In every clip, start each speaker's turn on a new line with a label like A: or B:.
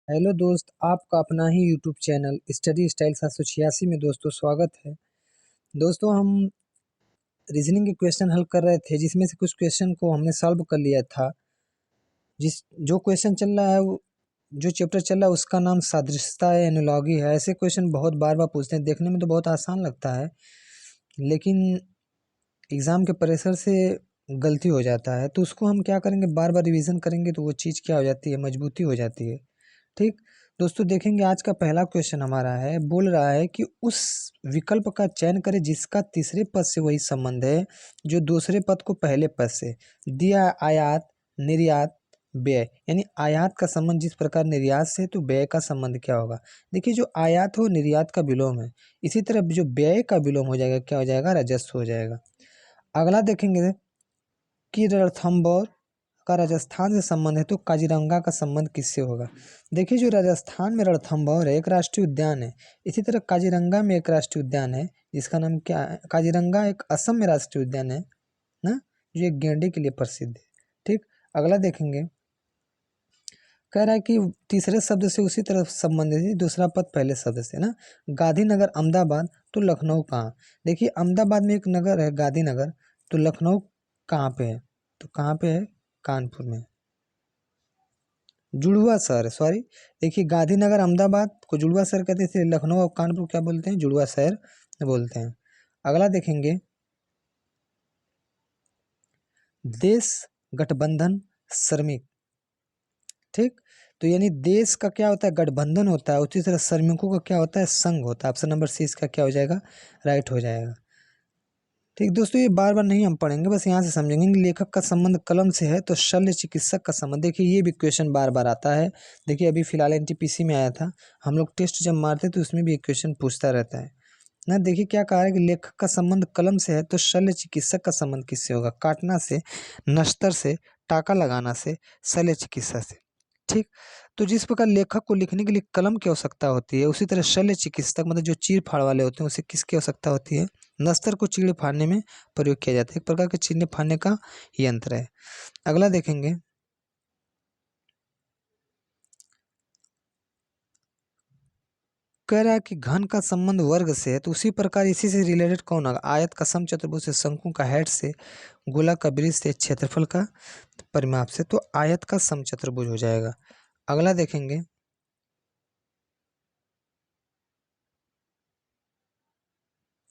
A: Hello दोस्त, आपका अपना ही यूट्यूब चैनल स्टडी स्टाइल 786 में दोस्तों स्वागत है। दोस्तों, हम रीजनिंग के क्वेश्चन हल कर रहे थे, जिसमें से कुछ क्वेश्चन को हमने सॉल्व कर लिया था। जिस जो क्वेश्चन चल रहा है जो चैप्टर चल रहा है उसका नाम सादृश्यता है, एनालॉजी है। ऐसे क्वेश्चन बहुत बार बार पूछते हैं, देखने में तो बहुत आसान लगता है, लेकिन एग्ज़ाम के प्रेशर से गलती हो जाता है। तो उसको हम क्या करेंगे, बार बार रिवीजन करेंगे तो वो चीज़ क्या हो जाती है, मजबूती हो जाती है। ठीक। दोस्तों देखेंगे, आज का पहला क्वेश्चन हमारा है, बोल रहा है कि उस विकल्प का चयन करें जिसका तीसरे पद से वही संबंध है जो दूसरे पद को पहले पद से दिया। आयात, निर्यात, व्यय। यानी आयात का संबंध जिस प्रकार निर्यात से, तो व्यय का संबंध क्या होगा। देखिए, जो आयात हो निर्यात का विलोम है, इसी तरह जो व्यय का विलोम हो जाएगा, क्या हो जाएगा, राजस्व हो जाएगा। अगला देखेंगे कि रणथंभौर का राजस्थान से संबंध है, तो काजीरंगा का संबंध किससे होगा। देखिए, जो राजस्थान में रणथंभौर है एक राष्ट्रीय उद्यान है, इसी तरह काजीरंगा में एक राष्ट्रीय उद्यान है जिसका नाम क्या है, काजीरंगा एक असम में राष्ट्रीय उद्यान है ना, जो एक गेंडे के लिए प्रसिद्ध है। ठीक। अगला देखेंगे, कह रहा है कि तीसरे शब्द से उसी तरह संबंधित है, दूसरा पद पहले शब्द से ना। गांधीनगर अहमदाबाद, तो लखनऊ कहाँ। देखिए, अहमदाबाद में एक नगर है गांधीनगर, तो लखनऊ कहाँ पे है, तो कहाँ पे है, कानपुर में। जुड़वा शहर, सॉरी। देखिए, गांधीनगर अहमदाबाद को जुड़वा शहर कहते थे, लखनऊ और कानपुर क्या बोलते हैं, जुड़वा शहर बोलते हैं। अगला देखेंगे, देश, गठबंधन, श्रमिक। ठीक। तो यानी देश का क्या होता है, गठबंधन होता है, उसी तरह श्रमिकों का क्या होता है, संघ होता है। ऑप्शन नंबर सी इसका क्या हो जाएगा, राइट हो जाएगा। ठीक दोस्तों, ये बार बार नहीं हम पढ़ेंगे, बस यहाँ से समझेंगे। लेखक का संबंध कलम से है, तो शल्य चिकित्सक का संबंध। देखिए, ये भी क्वेश्चन बार बार आता है। देखिए, अभी फिलहाल एनटीपीसी में आया था, हम लोग टेस्ट जब मारते तो उसमें भी एक क्वेश्चन पूछता रहता है ना। देखिए, क्या कहा है कि लेखक का संबंध कलम से है, तो शल्य चिकित्सक का संबंध किससे होगा, काटना से, नश्तर से, टाका लगाना से, शल्य चिकित्सा से। ठीक। तो जिस प्रकार लेखक को लिखने के लिए कलम की आवश्यकता होती है, उसी तरह शल्य चिकित्सक मतलब जो चीर फाड़ वाले होते हैं उसे किसकी आवश्यकता होती है, नस्तर को चीड़ फाड़ने में प्रयोग किया जाता है, एक प्रकार के चीरने फाड़ने का यंत्र है। अगला देखेंगे, कह रहा है कि घन का संबंध वर्ग से है, तो उसी प्रकार इसी से रिलेटेड कौन होगा, आयत का समचतुर्भुज से, शंकु का हेड से, गोला का वृत्त से, क्षेत्रफल का परिमाप से, तो आयत का समचतुर्भुज हो जाएगा। अगला देखेंगे,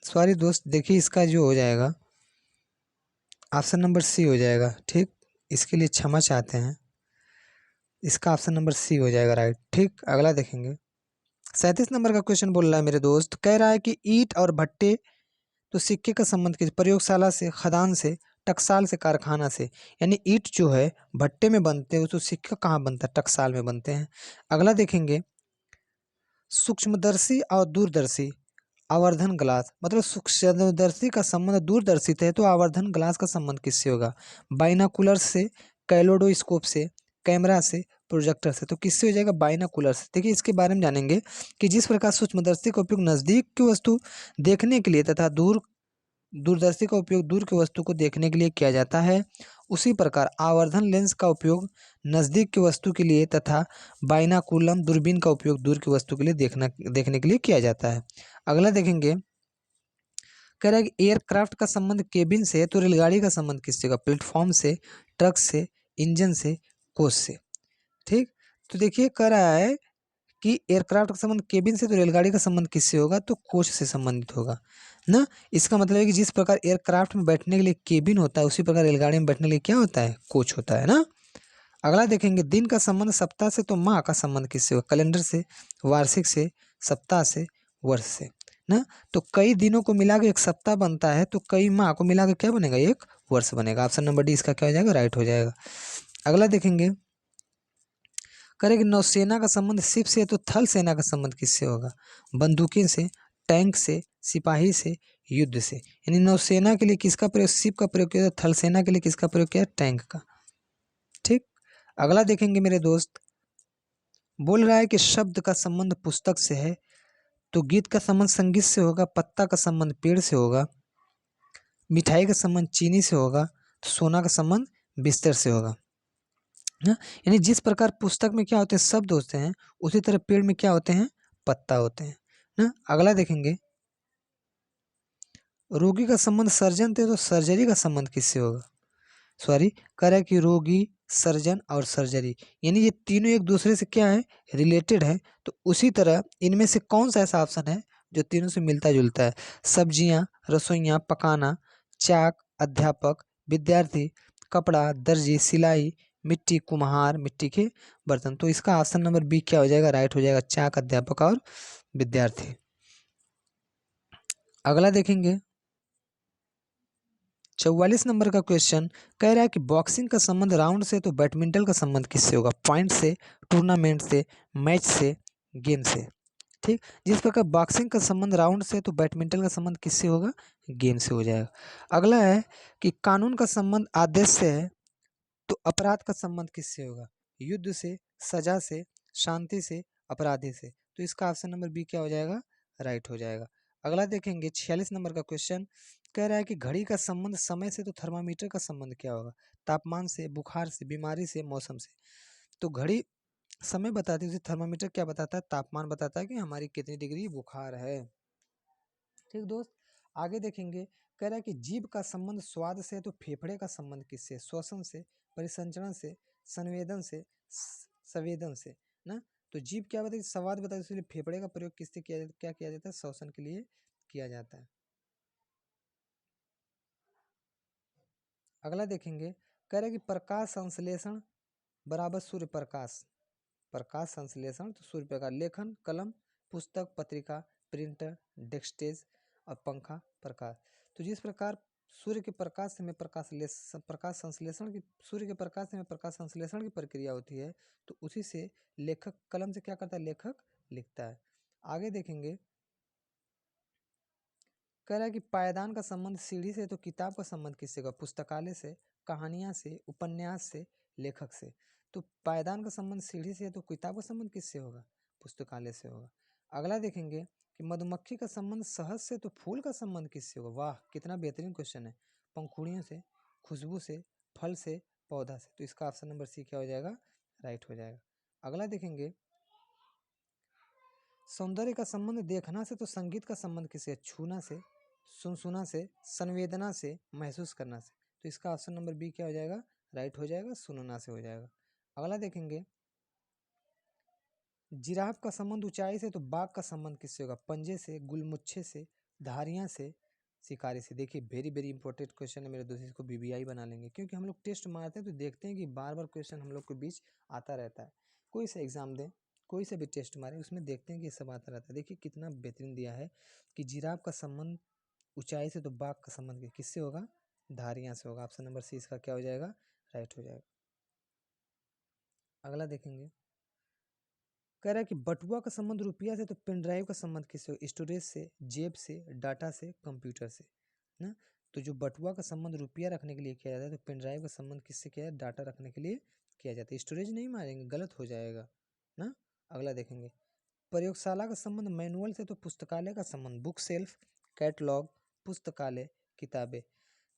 A: सॉरी दोस्त, देखिए इसका जो हो जाएगा ऑप्शन नंबर सी हो जाएगा। ठीक। इसके लिए क्षमा चाहते हैं, इसका ऑप्शन नंबर सी हो जाएगा, राइट। ठीक। अगला देखेंगे, 37 नंबर का क्वेश्चन बोल रहा है मेरे दोस्त, कह रहा है कि ईंट और भट्टे, तो सिक्के का संबंध किस, प्रयोगशाला से, खदान से, टकसाल से, कारखाना से। यानी ईंट जो है भट्टे में बनते हैं, तो सिक्का कहाँ बनता है, टकसाल में बनते हैं। अगला देखेंगे, सूक्ष्मदर्शी और दूरदर्शी आवर्धन ग्लास, मतलब सूक्ष्मदर्शी का संबंध दूरदर्शी है, तो आवर्धन ग्लास का संबंध किससे होगा, बाइनाकुलर से, कैलोडोस्कोप से, कैमरा से, प्रोजेक्टर से। तो किससे हो जाएगा, बाइनाकुलर से। देखिए, इसके बारे में जानेंगे कि जिस प्रकार सूक्ष्मदर्शी का उपयोग नजदीक की वस्तु देखने के लिए तथा दूरदर्शी का उपयोग दूर की वस्तु को देखने के लिए किया जाता है, उसी प्रकार आवर्धन लेंस का उपयोग नज़दीक की वस्तु के लिए तथा बाइनाकुलम दूरबीन का उपयोग दूर की वस्तु के लिए देखने के लिए किया जाता है। अगला देखेंगे, कह रहा है कि एयरक्राफ्ट का संबंध केबिन से है, तो रेलगाड़ी का संबंध किससे होगा, प्लेटफॉर्म से, ट्रक से, इंजन से, कोच से। ठीक। तो देखिए, कह रहा है कि एयरक्राफ्ट का संबंध केबिन से, तो रेलगाड़ी का संबंध किससे होगा, तो कोच से संबंधित होगा ना। इसका मतलब है कि जिस प्रकार एयरक्राफ्ट में बैठने के लिए केबिन होता है, उसी प्रकार रेलगाड़ी में बैठने के लिए क्या होता है, कोच होता है ना। अगला देखेंगे, दिन का संबंध सप्ताह से, तो माह का संबंध किससे होगा, कैलेंडर से, वार्षिक से, सप्ताह से, वर्ष से ना। तो कई दिनों को मिला के एक सप्ताह बनता है, तो कई माह को मिला के क्या बनेगा, एक वर्ष बनेगा। ऑप्शन नंबर डी इसका क्या हो जाएगा, राइट हो जाएगा। अगला देखेंगे, करें नौसेना का संबंध शिप से है, तो थल सेना का संबंध किससे होगा, बंदूकें से, टैंक से, सिपाही से, युद्ध से। यानी नौसेना के लिए किसका प्रयोग, शिप का प्रयोग किया, थल सेना के लिए किसका प्रयोग किया, टैंक का। ठीक। अगला देखेंगे मेरे दोस्त, बोल रहा है कि शब्द का संबंध पुस्तक से है, तो गीत का संबंध संगीत से होगा, पत्ता का संबंध पेड़ से होगा, मिठाई का संबंध चीनी से होगा, तो सोना का संबंध बिस्तर से होगा। ना। यानी जिस प्रकार पुस्तक में क्या होते हैं शब्द होते हैं, उसी तरह पेड़ में क्या होते हैं पत्ता होते हैं ना। अगला देखेंगे, रोगी का संबंध सर्जन थे तो सर्जरी का संबंध किससे होगा? सॉरी, कह रहा है कि रोगी, सर्जन और सर्जरी, यानी ये तीनों एक दूसरे से क्या है रिलेटेड है। तो उसी तरह इनमें से कौन सा ऐसा ऑप्शन है जो तीनों से मिलता जुलता है? सब्जियां, रसोइयां, पकाना, चाक, अध्यापक, विद्यार्थी, कपड़ा, दर्जी, सिलाई, मिट्टी, कुम्हार, मिट्टी के बर्तन। तो इसका ऑप्शन नंबर बी क्या हो जाएगा? राइट हो जाएगा, चाक, अध्यापक और विद्यार्थी। अगला देखेंगे 44 नंबर का क्वेश्चन, कह रहा है कि बॉक्सिंग का संबंध राउंड से तो बैडमिंटन का संबंध किससे होगा? पॉइंट से, टूर्नामेंट से, मैच से, गेम से। ठीक, जिस प्रकार बॉक्सिंग का संबंध राउंड से तो बैडमिंटन का संबंध किससे होगा? गेम से हो जाएगा। अगला है कि कानून का संबंध आदेश से है तो अपराध का संबंध किससे होगा? युद्ध से, सजा से, शांति से, अपराधी से। तो इसका ऑप्शन नंबर बी क्या हो जाएगा? राइट हो जाएगा। अगला देखेंगे 46 नंबर का क्वेश्चन, कह रहा है कि घड़ी का संबंध समय से तो थर्मामीटर का संबंध क्या होगा? तापमान से, बुखार से, बीमारी से, मौसम से। तो घड़ी समय बताती है, उसे थर्मामीटर क्या बताता है? तापमान बताता है कि हमारी कितनी डिग्री बुखार है। ठीक दोस्त, आगे देखेंगे, कह रहा है कि जीभ का संबंध स्वाद से है तो फेफड़े का संबंध किससे? श्वसन से, परिसंचरण से, संवेदन से, संवेदन से ना। तो जीभ क्या बताती है? स्वाद बताती है, इसलिए फेफड़े का प्रयोग किससे क्या किया जाता है? श्वसन के लिए किया जाता है। अगला देखेंगे, कह रहा है कि प्रकाश संश्लेषण बराबर सूर्य प्रकाश। प्रकाश संश्लेषण तो सूर्य प्रकाश, लेखन, कलम, पुस्तक, पत्रिका, प्रिंटर, डेस्कटेज और पंखा, प्रकाश। तो जिस प्रकार सूर्य के प्रकाश से हमें प्रकाश संश्लेषण की, सूर्य के प्रकाश से हमें प्रकाश संश्लेषण की प्रक्रिया होती है, तो उसी से लेखक कलम से क्या करता है? लेखक लिखता है। आगे देखेंगे, कह रहा है कि पायदान का संबंध सीढ़ी से तो किताब का संबंध किससे होगा? पुस्तकालय से, कहानियां से, उपन्यास से, लेखक से। तो पायदान का संबंध सीढ़ी से है तो किताब का संबंध किससे होगा? पुस्तकालय से होगा। अगला देखेंगे कि मधुमक्खी का संबंध शहद से तो फूल का संबंध किससे होगा? वाह, कितना बेहतरीन क्वेश्चन है। पंखुड़ियों से, खुशबू से, फल से, पौधा से। तो इसका ऑप्शन नंबर सी क्या हो जाएगा? राइट हो जाएगा। अगला देखेंगे, सौंदर्य का संबंध देखना से तो संगीत का संबंध किससे? छूना से, सुनना से, संवेदना से, महसूस करना से। तो इसका ऑप्शन नंबर बी क्या हो जाएगा? राइट हो जाएगा, सुनना से हो जाएगा। अगला देखेंगे, जिराफ का संबंध ऊंचाई से तो बाघ का संबंध किससे होगा? पंजे से, गुलमुच्छे से, धारियां से, शिकारी से। देखिए वेरी वेरी इंपॉर्टेंट क्वेश्चन है मेरे दोस्त, इसको बीबीआई बना लेंगे, क्योंकि हम लोग टेस्ट मारते हैं तो देखते हैं कि बार बार क्वेश्चन हम लोग के बीच आता रहता है। कोई सा एग्जाम दें, कोई सा भी टेस्ट मारे, उसमें देखते हैं कि ये सब आता रहता है। देखिए कितना बेहतरीन दिया है कि जिराफ का संबंध ऊंचाई से तो बाघ का संबंध किससे होगा? धारियां से होगा। ऑप्शन नंबर सी इसका क्या हो जाएगा? राइट हो जाएगा। अगला देखेंगे, कह रहा है कि बटुआ का संबंध रुपया से तो पेन ड्राइव का संबंध किससे? स्टोरेज से, जेब से, डाटा से, कंप्यूटर से ना। तो जो बटुआ का संबंध रुपया रखने के लिए किया जाता है, तो पेन ड्राइव का संबंध किससे किया जाता है? डाटा रखने के लिए किया जाता है। स्टोरेज नहीं मारेंगे, गलत हो जाएगा ना। अगला देखेंगे, प्रयोगशाला का संबंध मैनुअल से तो पुस्तकालय का संबंध, बुक सेल्फ, कैटलॉग, पुस्तकालय, किताबें।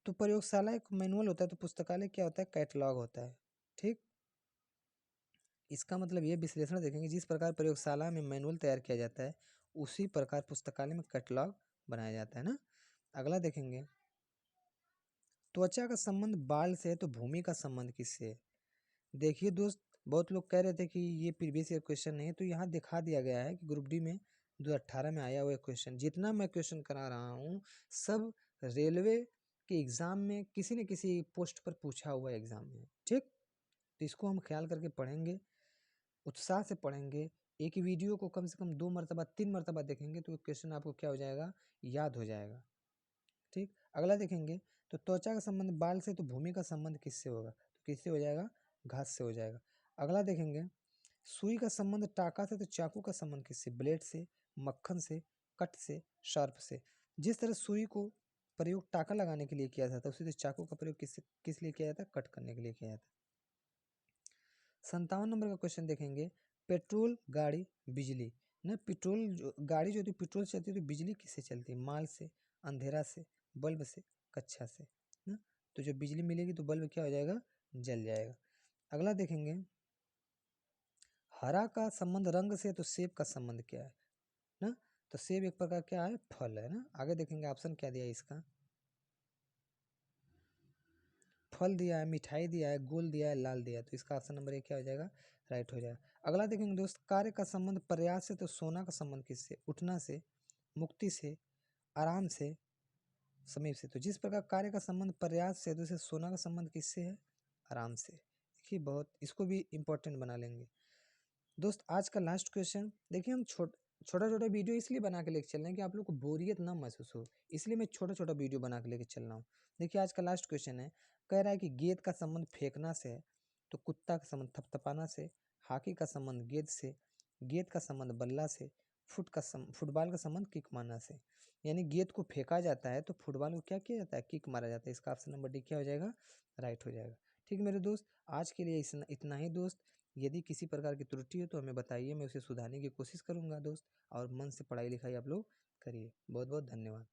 A: तो प्रयोगशाला एक मैनुअल होता है तो पुस्तकालय क्या होता है? कैटलॉग होता है। ठीक, इसका मतलब ये विश्लेषण देखेंगे, जिस प्रकार प्रयोगशाला में मैनुअल तैयार किया जाता है, उसी प्रकार पुस्तकालय में कैटलॉग बनाया जाता है ना। अगला देखेंगे, त्वचा का संबंध बाल से है तो भूमि का संबंध किससे है? देखिए दोस्त, बहुत लोग कह रहे थे कि ये प्रीवियस ईयर क्वेश्चन नहीं है, तो यहाँ दिखा दिया गया है कि ग्रुप डी में 2018 में आया हुआ क्वेश्चन, जितना मैं क्वेश्चन करा रहा हूँ सब रेलवे के एग्जाम में किसी न किसी पोस्ट पर पूछा हुआ एग्जाम में। ठीक, तो इसको हम ख्याल करके पढ़ेंगे, उत्साह से पढ़ेंगे। एक वीडियो को कम से कम 2 मरतबा 3 मरतबा देखेंगे तो क्वेश्चन आपको क्या हो जाएगा? याद हो जाएगा। ठीक, अगला देखेंगे, तो त्वचा का संबंध बाल से तो भूमि का संबंध किससे होगा? तो किससे हो जाएगा? घास से हो जाएगा। अगला देखेंगे, सुई का संबंध टाका से तो चाकू का संबंध किससे? ब्लेड से, मक्खन से, कट से, शार्प से। जिस तरह सुई को प्रयोग टाका लगाने के लिए किया जाता है, उसी तरह चाकू का प्रयोग किस लिए किया जाता है? कट करने के लिए किया जाता है। 57 नंबर का क्वेश्चन देखेंगे, पेट्रोल, गाड़ी, बिजली ना। पेट्रोल गाड़ी जो होती है पेट्रोल से चलती है, तो बिजली किससे चलती है? माल से, अंधेरा से, बल्ब से, कक्षा से ना। तो जब बिजली मिलेगी तो बल्ब क्या हो जाएगा? जल जाएगा। अगला देखेंगे, हरा का संबंध रंग से, तो सेब का संबंध क्या है ना, तो सेब एक प्रकार क्या है, फल है ना। आगे देखेंगे ऑप्शन क्या दिया है इसका, फल दिया है, मिठाई दिया है, गोल दिया है, लाल दिया है, तो इसका ऑप्शन नंबर 1 क्या हो जाएगा, राइट हो जाएगा। अगला देखेंगे दोस्त, कार्य का संबंध प्रयास से, तो सोना का संबंध किससे, उठना से, मुक्ति से, आराम से, समीप से। तो जिस प्रकार कार्य का संबंध प्रयास से, तो इसे सोना का संबंध किससे है, आराम से। देखिए बहुत इसको भी इंपॉर्टेंट बना लेंगे दोस्त। आज का लास्ट क्वेश्चन देखिए, हम छोटा छोटा वीडियो इसलिए बना के लेके चल रहे हैं कि आप लोग को बोरियत ना महसूस हो, इसलिए मैं छोटा छोटा वीडियो बना के लेके चल रहा हूँ। देखिए आज का लास्ट क्वेश्चन है, कह रहा है कि गेंद का संबंध फेंकना से है, तो कुत्ता का संबंध थपथपाना से, हॉकी का संबंध गेंद से, गेंद का संबंध बल्ला से, फुटबॉल का संबंध किक मारना से। यानी गेंद को फेंका जाता है तो फुटबॉल को क्या किया जाता है, किक मारा जाता है। इसका ऑप्शन नंबर डी क्या हो जाएगा, राइट हो जाएगा। ठीक मेरे दोस्त, आज के लिए इतना ही दोस्त। यदि किसी प्रकार की त्रुटि हो तो हमें बताइए, मैं उसे सुधारने की कोशिश करूंगा दोस्त। और मन से पढ़ाई लिखाई आप लोग करिए। बहुत बहुत धन्यवाद।